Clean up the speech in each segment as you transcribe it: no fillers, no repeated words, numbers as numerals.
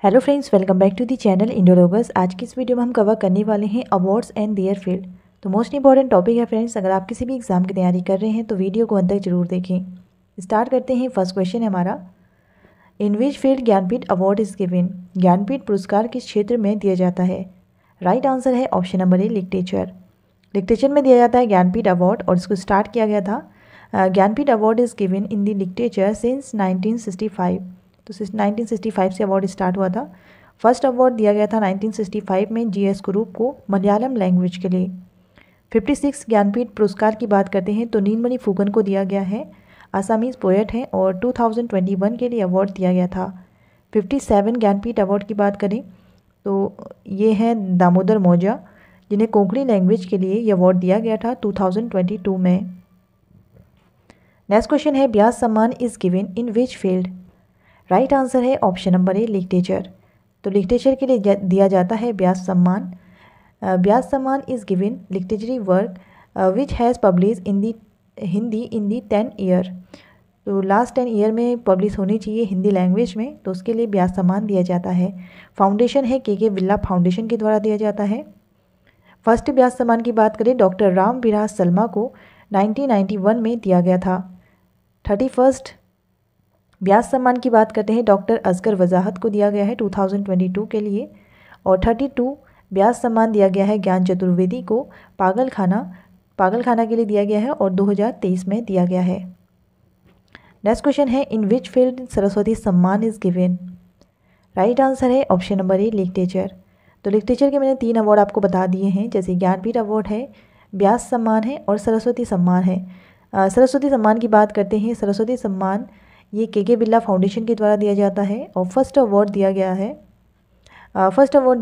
Hello friends, welcome back to the channel इंडोलॉगस। आज की इस वीडियो में हम कवर करने वाले हैं अवार्ड्स एंड देयर फील्ड। तो मोस्ट इंपॉर्टेंट टॉपिक है फ्रेंड्स। अगर आप किसी भी एग्जाम की तैयारी कर रहे हैं तो वीडियो को अंत तक जरूर देखें। स्टार्ट करते हैं। फर्स्ट क्वेश्चन है हमारा, in which field Jnanpith award is given. Jnanpith पुरस्कार किस क्षेत्र में दिया जाता है। राइट आंसर है option number A, literature. Literature में दिया जाता है ज्ञानपीठ अवार्ड और इसको स्टार्ट किया गया था। Jnanpith award is given in the literature since 1965। तो 1965 से अवार्ड स्टार्ट हुआ था। फर्स्ट अवार्ड दिया गया था 1965 में जीएस ग्रुप को मलयालम लैंग्वेज के लिए। 56 ज्ञानपीठ पुरस्कार की बात करते हैं तो नीलमणि फुकन को दिया गया है, आसामीज पोएट हैं, और 2021 के लिए अवार्ड दिया गया था। 57 ज्ञानपीठ अवार्ड की बात करें तो ये हैं दामोदर मौजा, जिन्हें कोंकणी लैंग्वेज के लिए ये अवार्ड दिया गया था 2022 में। नेक्स्ट क्वेश्चन है, Vyas Samman is given in which field. Right answer है ऑप्शन नंबर ए, लिटरेचर। तो लिटरेचर के लिए दिया जाता है Vyas Samman. Vyas Samman is given literary work which has publish in the Hindi in the 10 year. तो लास्ट 10 ईयर में पब्लिश होनी चाहिए हिंदी लैंग्वेज में, तो उसके लिए ब्यास सम्मान दिया जाता है। फाउंडेशन है के बिरला फाउंडेशन के द्वारा दिया जाता है। फर्स्ट ब्यास सम्मान की बात करें, डॉक्टर राम विलास शर्मा को 1991 में दिया गया था। 31 ब्यास सम्मान की बात करते हैं, डॉक्टर असगर वजाहत को दिया गया है 2022 के लिए। और 32 ब्यास सम्मान दिया गया है ज्ञान चतुर्वेदी को पागलखाना के लिए दिया गया है और 2023 में दिया गया है। नेक्स्ट क्वेश्चन है, इन विच फील्ड सरस्वती सम्मान इज गिवन। राइट आंसर है ऑप्शन नंबर ए, लिटरेचर। तो लिटरेचर के मैंने 3 अवार्ड आपको बता दिए हैं, जैसे ज्ञानपीठ अवार्ड है, ब्यास सम्मान है और सरस्वती सम्मान है। सरस्वती सम्मान की बात करते हैं, सरस्वती सम्मान ये के बिरला फाउंडेशन के द्वारा दिया जाता है और फर्स्ट अवार्ड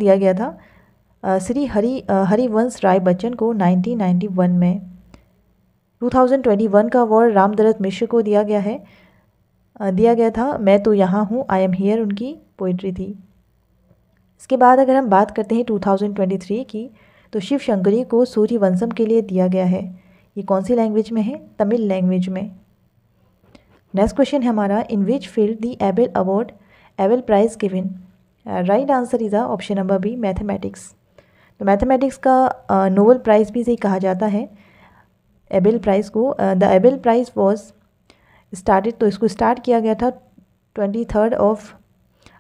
दिया था श्री हरिवंश राय बच्चन को 1991 में। 2021 का अवार्ड रामदरत मिश्र को दिया गया था मैं तो यहाँ हूँ, आई एम हियर, उनकी पोइट्री थी। इसके बाद अगर हम बात करते हैं 2023 की, तो शिव शंकरी को सूर्यवंशम के लिए दिया गया है। ये कौन सी लैंग्वेज में है, तमिल लैंग्वेज में। नेक्स्ट क्वेश्चन है हमारा, in which field the Abel prize given. Right answer is option number B, mathematics. तो मैथमेटिक्स का नोबेल प्राइज़ भी इसे कहा जाता है, एबेल प्राइज़ को। The Abel prize was started, तो इसको स्टार्ट किया गया था 23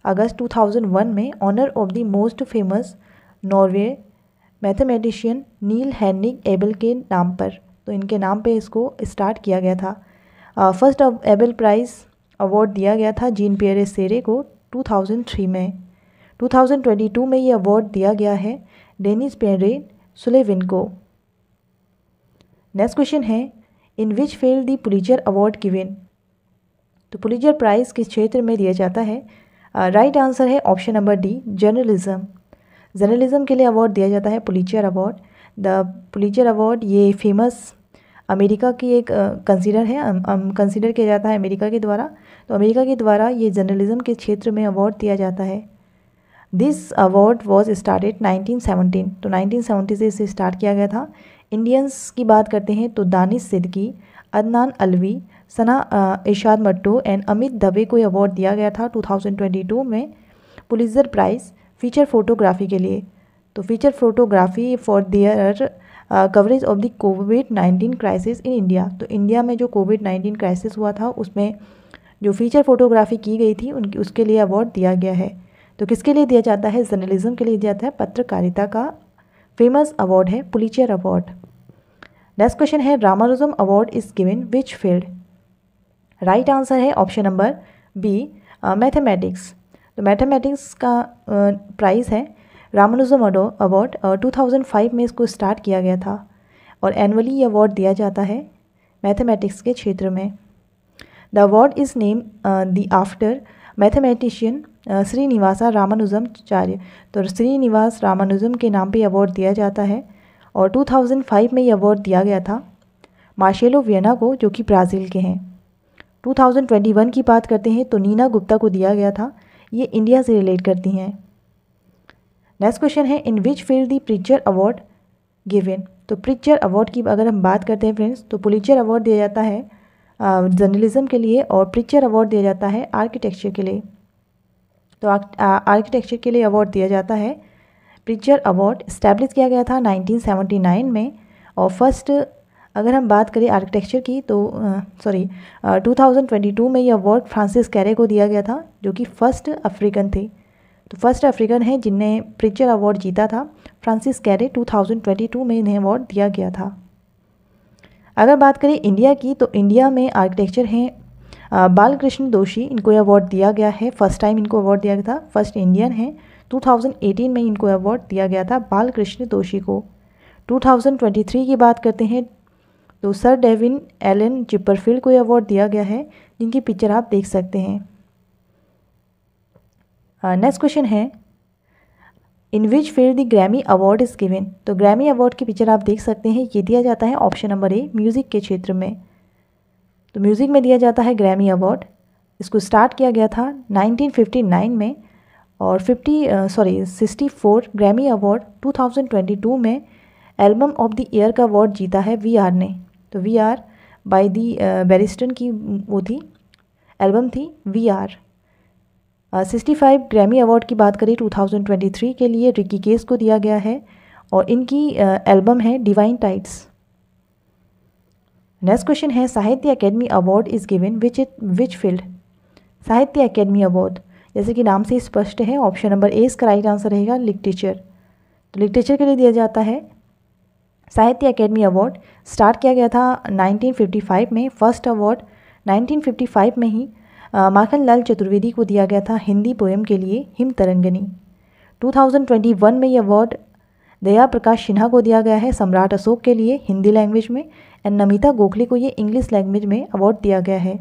अगस्त 2001 में, honour of the most famous Norway mathematician Niels Henrik Abel के नाम पर। तो इनके नाम पे इसको स्टार्ट किया गया था। फर्स्ट एबेल प्राइज़ अवार्ड दिया गया था जीन पियरे सेरे को 2003 में। 2022 में ये अवार्ड दिया गया है डेनिस पेरे सुलेविन को। नेक्स्ट क्वेश्चन है, in which field the Pulitzer award given. तो पुलित्जर प्राइज़ किस क्षेत्र में दिया जाता है। राइट आंसर है option number D, journalism. Journalism के लिए अवार्ड दिया जाता है Pulitzer award. The Pulitzer award ये फेमस अमेरिका की एक कंसीडर किया जाता है अमेरिका के द्वारा। तो अमेरिका के द्वारा ये जर्नलिज्म के क्षेत्र में अवार्ड दिया जाता है। This award was started 1917। तो 1970 से इसे स्टार्ट किया गया था। इंडियंस की बात करते हैं तो दानिश सिद्दीकी, अदनान अलवी, सना इरशाद मट्टू एंड अमित दवे को अवार्ड दिया गया था 2022 में पुलित्जर प्राइज़ फीचर फोटोग्राफी के लिए। तो feature photography for their coverage of the covid crisis in India. तो इंडिया में जो कोविड-19 क्राइसिस हुआ था उसमें जो फीचर फोटोग्राफी की गई थी उसके लिए अवार्ड दिया गया है। तो किसके लिए दिया जाता है, जर्नलिज्म के लिए दिया जाता है। पत्रकारिता का फेमस अवार्ड है पुलित्जर अवार्ड। नेक्स्ट क्वेश्चन है, Ramanujan award is given which field. Right answer है ऑप्शन नंबर बी, मैथमेटिक्स। तो मैथमेटिक्स का प्राइज़ है रामानुजम अवार्ड। 2005 में इसको स्टार्ट किया गया था और एनुअली ये अवार्ड दिया जाता है मैथमेटिक्स के क्षेत्र में। The award is name the after mathematician Srinivasa Ramanujacharya. तो श्रीनिवास रामानुजम के नाम पे अवार्ड दिया जाता है और 2005 में ये अवार्ड दिया गया था मार्सेलो वियना को, जो कि ब्राज़ील के हैं। 2021 की बात करते हैं तो नीना गुप्ता को दिया गया था, ये इंडिया से रिलेट करती हैं। नेक्स्ट क्वेश्चन है, in which field the Pritzker award given. तो प्रिट्जर अवार्ड की अगर हम बात करते हैं फ्रेंड्स, तो पुलित्जर अवार्ड दिया जाता है जर्नलिज्म के लिए और प्रिट्जर अवार्ड दिया जाता है आर्किटेक्चर के लिए। तो आर्किटेक्चर के लिए अवार्ड दिया जाता है। प्रिट्जर अवार्ड इस्टेब्लिश किया गया था 1979 में। और फर्स्ट अगर हम बात करें आर्किटेक्चर की तो 2022 में ये अवार्ड फ्रांसिस कैरे को दिया गया था, जो कि फर्स्ट अफ्रीकन थे। तो फर्स्ट अफ्रीकन है जिनने प्रिट्जर अवार्ड जीता था, फ्रांसिस कैरे। 2022 में इन्हें अवार्ड दिया गया था। अगर बात करें इंडिया की तो इंडिया में आर्किटेक्चर हैं बालकृष्ण दोषी, इनको अवार्ड दिया गया है। फर्स्ट टाइम इनको अवार्ड दिया गया था, फर्स्ट इंडियन है। 2018 में इनको अवार्ड दिया गया था बालकृष्ण दोषी को। 2023 की बात करते हैं तो सर डेविन एलन चिपरफील्ड को अवार्ड दिया गया है, जिनकी पिक्चर आप देख सकते हैं। नेक्स्ट क्वेश्चन है in which field the Grammy award is given. तो ग्रैमी अवार्ड की पिक्चर आप देख सकते हैं, ये दिया जाता है ऑप्शन नंबर ए म्यूज़िक के क्षेत्र में। तो म्यूज़िक में दिया जाता है ग्रैमी अवार्ड। इसको स्टार्ट किया गया था 1959 में और 64 ग्रैमी अवार्ड 2022 में एल्बम ऑफ द ईयर का अवार्ड जीता है वी आर ने। तो वी आर बाय दी बैरिस्टन की वो थी, एल्बम थी वी आर। 65 ग्रैमी अवार्ड की बात करें 2023 के लिए रिकी केस को दिया गया है और इनकी एल्बम है डिवाइन टाइड्स। नेक्स्ट क्वेश्चन है साहित्य academy award is given which field. साहित्य अकेडमी अवार्ड जैसे कि नाम से स्पष्ट है, ऑप्शन नंबर ए इसका राइट आंसर रहेगा लिटरेचर। तो लिटरेचर के लिए दिया जाता है साहित्य अकेडमी अवार्ड। स्टार्ट किया गया था 1955 में। फर्स्ट अवार्ड 1955 में ही माखन लाल चतुर्वेदी को दिया गया था हिंदी पोएम के लिए हिम तरंगनी। 2021 में ये अवार्ड दया प्रकाश सिन्हा को दिया गया है सम्राट अशोक के लिए हिंदी लैंग्वेज में, एंड नमिता गोखले को ये इंग्लिश लैंग्वेज में अवार्ड दिया गया है।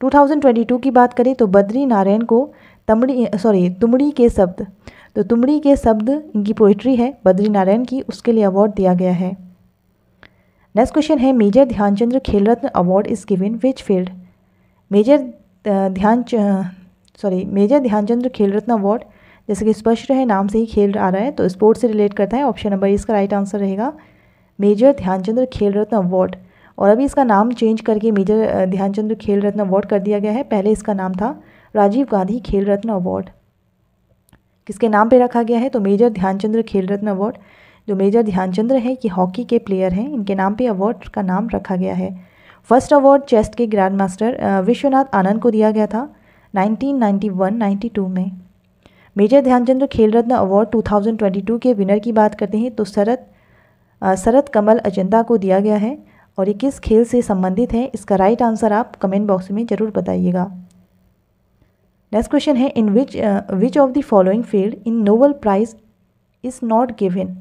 2022 की बात करें तो बद्री नारायण को तुमड़ी के शब्द, तो तुमड़ी के शब्द इनकी पोइट्री है बद्री नारायण की, उसके लिए अवार्ड दिया गया है। नेक्स्ट क्वेश्चन है major Dhyanchand Khel Ratna award is given which field. Major Dhyanchand Khel Ratna award जैसे कि स्पष्ट है, नाम से ही खेल आ रहा है तो स्पोर्ट्स से रिलेट करता है। ऑप्शन नंबर इसका राइट आंसर रहेगा मेजर ध्यानचंद्र खेल रत्न अवार्ड। और अभी इसका नाम चेंज करके मेजर ध्यानचंद्र खेल रत्न अवार्ड कर दिया गया है। पहले इसका नाम था राजीव गांधी खेल रत्न अवार्ड। किसके नाम पे रखा गया है तो मेजर ध्यानचंद्र खेल रत्न अवार्ड। जो मेजर ध्यानचंद्र है ये हॉकी के प्लेयर हैं, इनके नाम पे अवार्ड का नाम रखा गया है। फर्स्ट अवार्ड चेस के ग्रैंड मास्टर विश्वनाथ आनंद को दिया गया था 1991-92 में। मेजर ध्यानचंद्र खेल रत्न अवार्ड 2022 के विनर की बात करते हैं तो शरद कमल अजंता को दिया गया है। और ये किस खेल से संबंधित है, इसका राइट आंसर आप कमेंट बॉक्स में ज़रूर बताइएगा। नेक्स्ट क्वेश्चन है in which of the following field in Nobel prize is not given.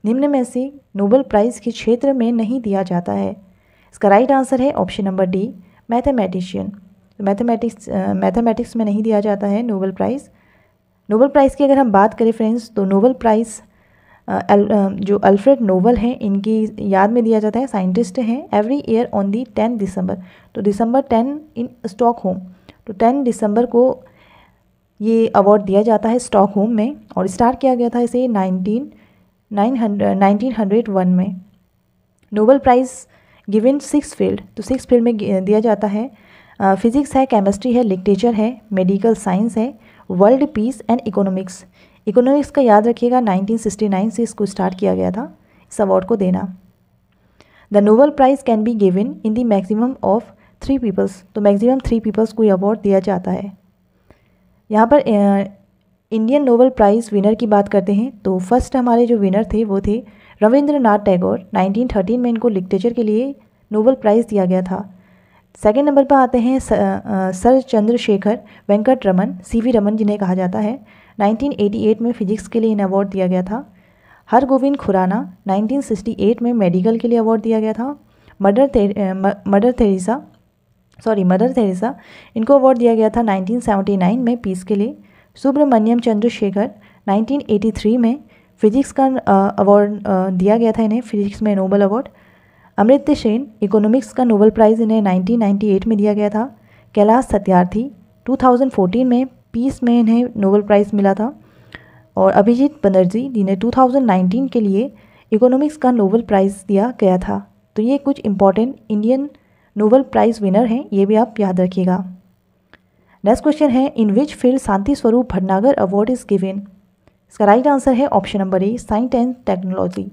निम्न में से नोबेल प्राइज़ के क्षेत्र में नहीं दिया जाता है। इसका राइट आंसर है ऑप्शन नंबर डी मैथमेटिशियन। तो मैथमेटिक्स में नहीं दिया जाता है नोबेल प्राइज़। नोबेल प्राइज़ की अगर हम बात करें फ्रेंड्स तो नोबेल प्राइज़ जो अल्फ्रेड नोबल हैं इनकी याद में दिया जाता है, साइंटिस्ट हैं। एवरी ईयर ऑन दी 10 दिसंबर, तो दिसंबर 10 इन स्टॉकहोम, तो 10 दिसंबर को ये अवार्ड दिया जाता है स्टॉकहोम में। और स्टार्ट किया गया था इसे 1901 में। नोबेल प्राइज़ गिवन 6 फील्ड, तो 6 फील्ड में दिया जाता है। फिजिक्स है, केमिस्ट्री है, लिटरेचर है, मेडिकल साइंस है, world peace and economics. Economics का याद रखिएगा 1969 से इसको स्टार्ट किया गया था इस अवार्ड को देना। The Nobel prize can be given in the maximum of 3 peoples, तो मैक्सिमम 3 पीपल्स को ये अवार्ड दिया जाता है। यहाँ पर इंडियन नोबेल प्राइज़ विनर की बात करते हैं तो फर्स्ट हमारे जो विनर थे वो थे रविंद्रनाथ टैगोर। 1913 में इनको लिटरेचर के लिए नोबेल प्राइज़ दिया गया था। सेकेंड नंबर पर आते हैं सर चंद्रशेखर वेंकट रमन, CV रमन जिन्हें कहा जाता है। 1988 में फिजिक्स के लिए इन्हें अवार्ड दिया गया था। हरगोविंद खुराना 1968 में मेडिकल के लिए अवार्ड दिया गया था। मदर थेरेसा इनको अवार्ड दिया गया था 1979 में पीस के लिए। सुब्रमण्यम चंद्रशेखर 1983 में फिजिक्स का अवार्ड दिया गया था इन्हें, फिजिक्स में Nobel award. Amartya Sen economics का नोबेल प्राइज़ इन्हें 1998 में दिया गया था। कैलाश सत्यार्थी 2014 में पीस में इन्हें नोबेल प्राइज़ मिला था। और अभिजीत बनर्जी जिन्हें 2019 के लिए इकोनॉमिक्स का नोबेल प्राइज़ दिया गया था। तो ये कुछ important Indian Nobel prize winner हैं, ये भी आप याद रखिएगा। नेक्स्ट क्वेश्चन है, in which field Shanti Swarup Bhatnagar award is given. इसका राइट आंसर है option number A, science and technology.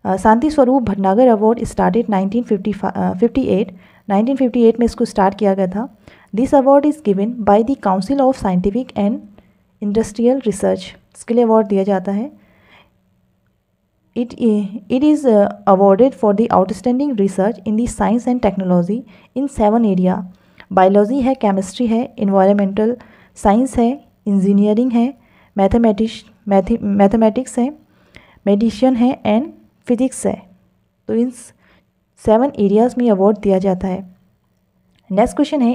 Shanti Swarup Bhatnagar award started 1958 में इसको स्टार्ट किया गया था। This award is given by the council of scientific and industrial research. इसके लिए अवार्ड दिया जाता है। It is awarded for the outstanding research in the science and technology in 7 area। Biology है, केमिस्ट्री है, इन्वायरमेंटल साइंस है, engineering है, mathematics है, मेडिसिन है एंड फिजिक्स है। तो इन 7 एरियाज़ में अवार्ड दिया जाता है। नेक्स्ट क्वेश्चन है,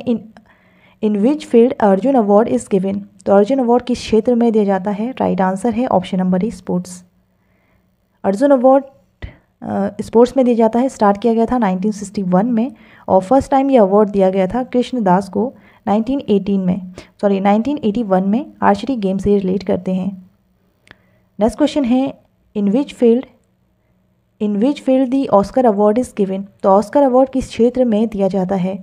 in which field Arjun award is given. तो अर्जुन अवार्ड किस क्षेत्र में दिया जाता है। राइट आंसर है option number A, sports. Arjun award sports में दिया जाता है। स्टार्ट किया गया था 1961 में और फर्स्ट टाइम ये अवार्ड दिया गया था कृष्ण दास को 1981 में आर्चरी गेम से रिलेट करते हैं। नेक्स्ट क्वेश्चन है, in which field the Oscar award is given. तो ऑस्कर अवार्ड किस क्षेत्र में दिया जाता है।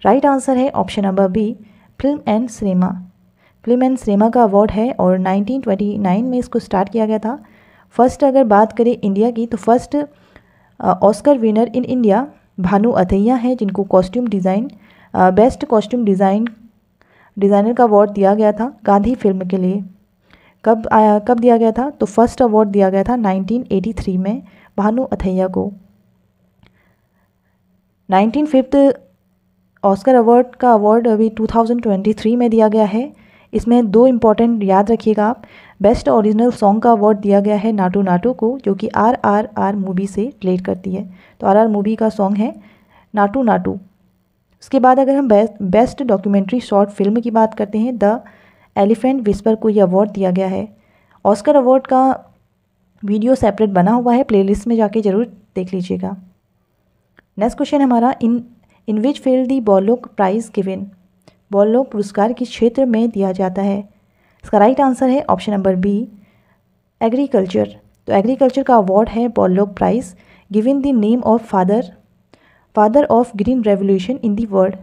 राइट आंसर है option number B, film and cinema का अवार्ड है और 1929 में इसको स्टार्ट किया गया था। फर्स्ट अगर बात करें इंडिया की, तो first Oscar winner in India Bhanu Athaiya हैं, जिनको costume design best costume designer का अवार्ड दिया गया था गांधी फिल्म के लिए। कब दिया गया था। तो फर्स्ट अवार्ड दिया गया था 1983 में भानु अथैया को। 95th ऑस्कर अवार्ड का अवार्ड अभी 2023 में दिया गया है। इसमें 2 इम्पॉर्टेंट याद रखिएगा आप। बेस्ट ओरिजिनल सॉन्ग का अवार्ड दिया गया है नाटू नाटू को, जो कि RRR मूवी से रिलेट करती है। तो RR मूवी का सॉन्ग है नाटू नाटू। उसके बाद अगर हम बेस्ट डॉक्यूमेंट्री शॉर्ट फिल्म की बात करते हैं, द एलिफेंट विस्पर को ये अवार्ड दिया गया है। ऑस्कर अवार्ड का वीडियो सेपरेट बना हुआ है, प्लेलिस्ट में जाके ज़रूर देख लीजिएगा। नेक्स्ट क्वेश्चन हमारा, in which field the Borlaug prize given. Borlaug पुरस्कार किस क्षेत्र में दिया जाता है। इसका राइट आंसर है ऑप्शन नंबर बी, एग्रीकल्चर। तो एग्रीकल्चर का अवार्ड है Borlaug prize, given the name of father of green revolution in the world.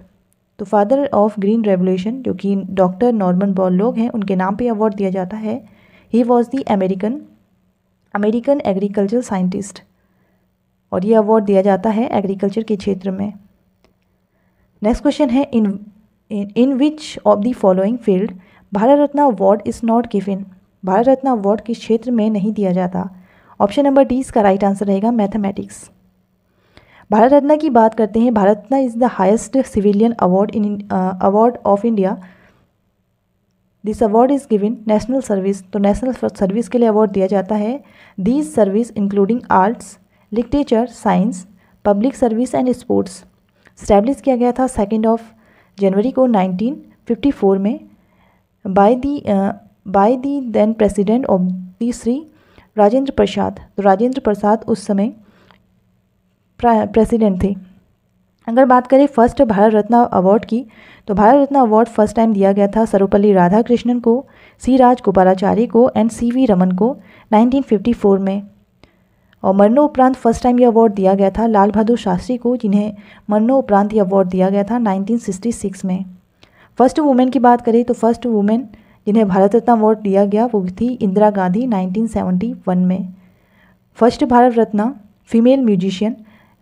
तो फादर ऑफ ग्रीन रेवोल्यूशन जो कि डॉक्टर नॉर्मन बॉरलॉग हैं, उनके नाम पे अवार्ड दिया जाता है। He was the American agriculture scientist और ये अवार्ड दिया जाता है एग्रीकल्चर के क्षेत्र में। नेक्स्ट क्वेश्चन है, in which of the following field Bharat Ratna award is not given. Bharat Ratna award किस क्षेत्र में नहीं दिया जाता। ऑप्शन नंबर डी इसका राइट आंसर रहेगा, मैथमेटिक्स। भारत रत्न की बात करते हैं। Bharat Ratna is the highest civilian award of India. This award is given national service. तो नेशनल सर्विस के लिए अवार्ड दिया जाता है। These service including arts, literature, science, public service and sports. Establish किया गया था 2 जनवरी को 1954 में by the then president of the Shri Rajendra Prasad. तो राजेंद्र प्रसाद उस समय प्रेसिडेंट थे। अगर बात करें फर्स्ट भारत रत्न अवार्ड की, तो Bharat Ratna award first time दिया गया था सर्वपल्ली राधाकृष्णन को, सी राजगोपालाचारी को एंड CV रमन को 1954 में। और मरणोपरांत फर्स्ट टाइम ये अवार्ड दिया गया था लाल बहादुर शास्त्री को, जिन्हें मरणोपरांत ये अवार्ड दिया गया था 1966 में। फर्स्ट वुमेन की बात करें तो फर्स्ट वुमेन जिन्हें भारत रत्न अवार्ड दिया गया वो थी इंदिरा गांधी 1971 में। First Bharat Ratna female musician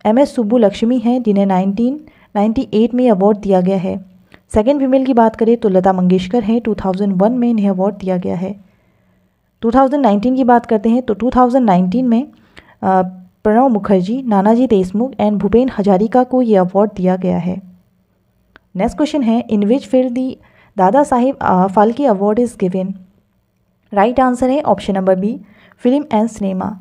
MS Subbulakshmi हैं, जिन्हें 1998 में अवार्ड दिया गया है। सेकेंड फीमेल की बात करें तो लता मंगेशकर हैं, 2001 में इन्हें अवार्ड दिया गया है। 2019 की बात करते हैं तो 2019 में प्रणब मुखर्जी, नानाजी देशमुख एंड भूपेन हजारिका को ये अवार्ड दिया गया है। नेक्स्ट क्वेश्चन है, in which field the Dada Saheb Phalke award is given. Right answer है option number B, film and cinema.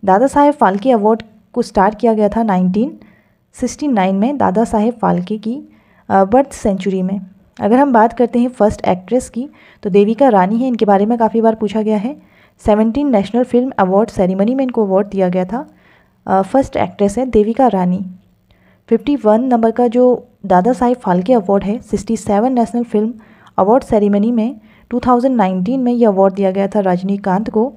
Dada Saheb Phalke award को स्टार्ट किया गया था 1969 में दादा साहेब फाल्के की बर्थ सेंचुरी में। अगर हम बात करते हैं फर्स्ट एक्ट्रेस की तो देविका रानी है, इनके बारे में काफ़ी बार पूछा गया है। 17 नेशनल फिल्म अवार्ड सेरेमनी में इनको अवार्ड दिया गया था। फर्स्ट एक्ट्रेस है देविका रानी। 51 नंबर का जो दादा साहेब फाल्के अवार्ड है 67 नेशनल फिल्म अवार्ड सेरेमनी में 2019 में ये अवार्ड दिया गया था रजनीकांत को।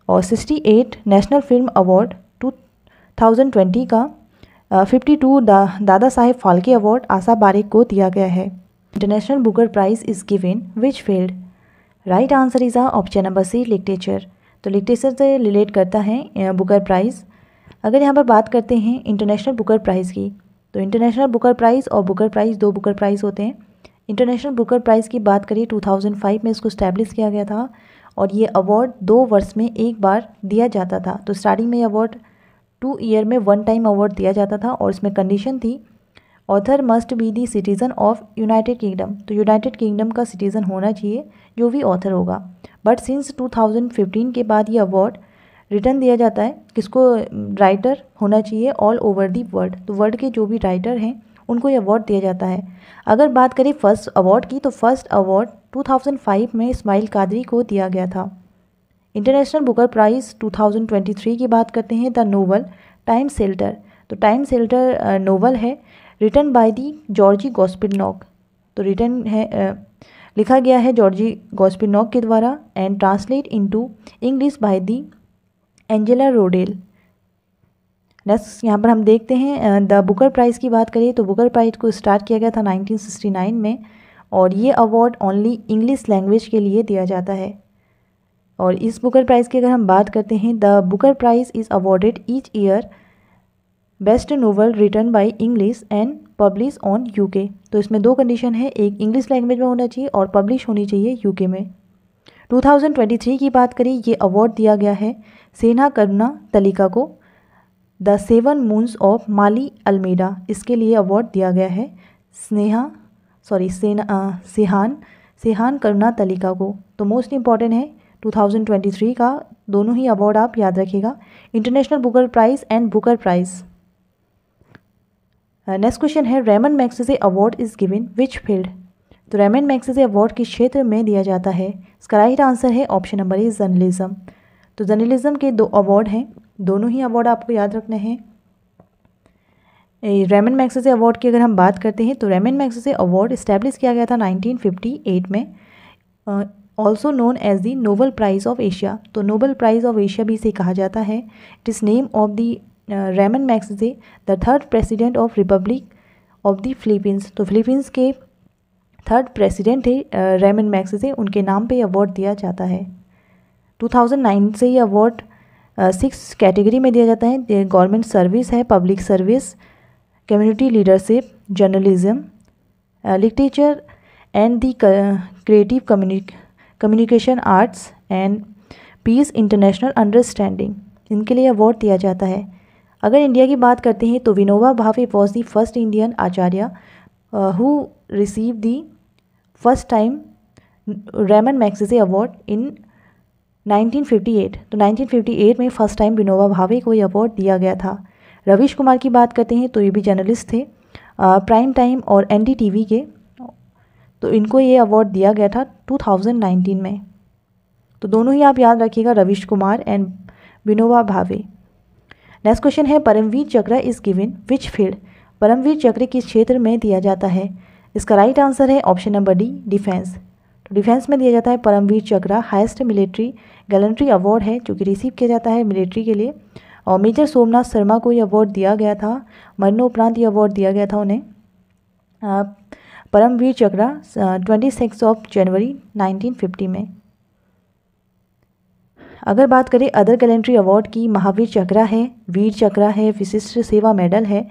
और 68 नेशनल फिल्म अवार्ड 2020 का 52 दादा साहेब फाल्के अवार्ड आशा बारेक को दिया गया है। International Booker prize is given which field? Right answer is option number C literature. तो लिटरेचर से रिलेट करता है बुकर प्राइज़। अगर यहाँ पर बात करते हैं इंटरनेशनल बुकर प्राइज़ की, तो इंटरनेशनल बुकर प्राइज़ और बुकर प्राइज़ दो बुकर प्राइज़ होते हैं। इंटरनेशनल बुकर प्राइज़ की बात करिए 2005 में इसको इस्टेब्लिश किया गया था और ये अवार्ड 2 वर्ष में एक बार दिया जाता था। तो स्टार्टिंग में अवार्ड 2 ईयर में 1 टाइम अवार्ड दिया जाता था और इसमें कंडीशन थी author must be the citizen of United kingdom. तो यूनाइटेड किंगडम का सिटीज़न होना चाहिए जो भी ऑथर होगा। बट सिंस 2015 के बाद ये अवार्ड रिटर्न दिया जाता है किसको? राइटर होना चाहिए ऑल ओवर दी वर्ल्ड। तो वर्ल्ड के जो भी राइटर हैं उनको ये अवार्ड दिया जाता है। अगर बात करें फर्स्ट अवार्ड की, तो फर्स्ट अवार्ड 2005 में इस्माइल कादरी को दिया गया था। इंटरनेशनल बुकर प्राइज़ 2023 की बात करते हैं, द नोवेल टाइम शेल्टर। तो टाइम शेल्टर नोवेल है रिटन बाय दी जॉर्जी गॉस्पिनॉक। तो रिटन है लिखा गया है जॉर्जी गॉस्पिनॉक के द्वारा and translate into English by the Angela Rodel. Next यहाँ पर हम देखते हैं द बुकर प्राइज़ की बात करें तो बुकर प्राइज़ को स्टार्ट किया गया था 1969 में और ये अवार्ड ओनली इंग्लिश लैंग्वेज के लिए दिया जाता है। और इस बुकर प्राइज़ की अगर हम बात करते हैं, the Booker prize is awarded each year best novel written by English and publish on UK. तो इसमें दो कंडीशन है, एक इंग्लिश लैंग्वेज में होना चाहिए और पब्लिश होनी चाहिए यूके में। 2023 की बात करें, ये अवार्ड दिया गया है सेना करुणा तलिका को, the 7 moons of Maali Almeida. इसके लिए अवार्ड दिया गया है सेहान करुणा तलिका को। तो मोस्ट इंपॉर्टेंट है 2023 का, दोनों ही अवार्ड आप याद रखिएगा, international Booker prize and Booker prize. Next question है Ramon Magsaysay award is given which field? तो रेमन मैग्सेसे अवार्ड किस क्षेत्र में दिया जाता है? इसका राइट आंसर है ऑप्शन नंबर ए जर्नलिज्म। तो जर्नलिज्म के 2 अवार्ड हैं, दोनों ही अवार्ड आपको याद रखने हैं। रेमन मैग्सेसे अवार्ड की अगर हम बात करते हैं तो रेमन मैग्सेसे अवार्ड इस्टेब्लिश किया गया था 1958 में, also known as the Nobel prize of Asia. तो नोबल प्राइज़ ऑफ एशिया भी इसे कहा जाता है। It is name of the Ramon Magsaysay the 3rd president of republic of the Philippines. तो फिलीपींस के 3rd प्रेसिडेंट थे रेमन मैग्सेसे, उनके नाम पे अवार्ड दिया जाता है। 2009 से ये अवार्ड 6 कैटेगरी में दिया जाता है। गवर्नमेंट सर्विस है, public service, community leadership, journalism, literature and the creative communication arts and peace international understanding. इनके लिए अवार्ड दिया जाता है। अगर इंडिया की बात करते हैं तो Vinoba Bhave was the first Indian acharya who receive the first time Ramon Magsaysay award in 1958। तो 1958 में फर्स्ट टाइम विनोबा भावे को ये अवार्ड दिया गया था। रवीश कुमार की बात करते हैं तो ये भी जर्नलिस्ट थे प्राइम टाइम और NDTV के, तो इनको ये अवार्ड दिया गया था 2019 में। तो दोनों ही आप याद रखिएगा, Ravish Kumar and Vinoba Bhave. Next question है Paramvir Chakra is given which field? Paramvir Chakra किस क्षेत्र में दिया जाता है? इसका राइट आंसर है ऑप्शन नंबर डी डिफेंस। तो डिफेंस में दिया जाता है परमवीर चक्र, हाईएस्ट मिलिट्री गैलेंट्री अवार्ड है जो कि रिसीव किया जाता है मिलिट्री के लिए। और मेजर सोमनाथ शर्मा को ये अवार्ड दिया गया था, मरणोपरांत ये अवार्ड दिया गया था उन्हें परमवीर चक्र 26 जनवरी 1950 में। अगर बात करें अदर गैलेंट्री अवार्ड की, महावीर चक्र है, वीर चक्र है, विशिष्ट सेवा मेडल है,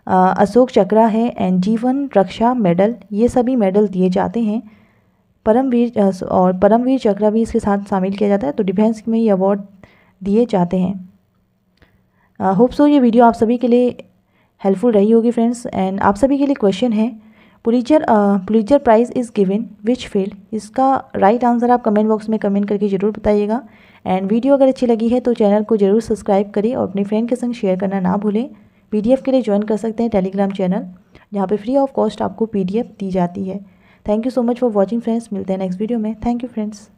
अशोक चक्र है एंड जीवन रक्षा मेडल, ये सभी मेडल दिए जाते हैं। परमवीर चक्र भी इसके साथ शामिल किया जाता है। तो डिफेंस में ये अवार्ड दिए जाते हैं। होप सो ये वीडियो आप सभी के लिए हेल्पफुल रही होगी फ्रेंड्स। एंड आप सभी के लिए क्वेश्चन है Pulitzer prize is given which field? इसका राइट आंसर आप कमेंट बॉक्स में कमेंट करके ज़रूर बताइएगा। एंड वीडियो अगर अच्छी लगी है तो चैनल को ज़रूर सब्सक्राइब करें और अपने फ्रेंड के संग शेयर करना ना भूलें। PDF के लिए ज्वाइन कर सकते हैं टेलीग्राम चैनल, जहाँ पे फ्री ऑफ कॉस्ट आपको PDF दी जाती है। Thank you so much for watching friends. मिलते हैं नेक्स्ट वीडियो में। Thank you friends.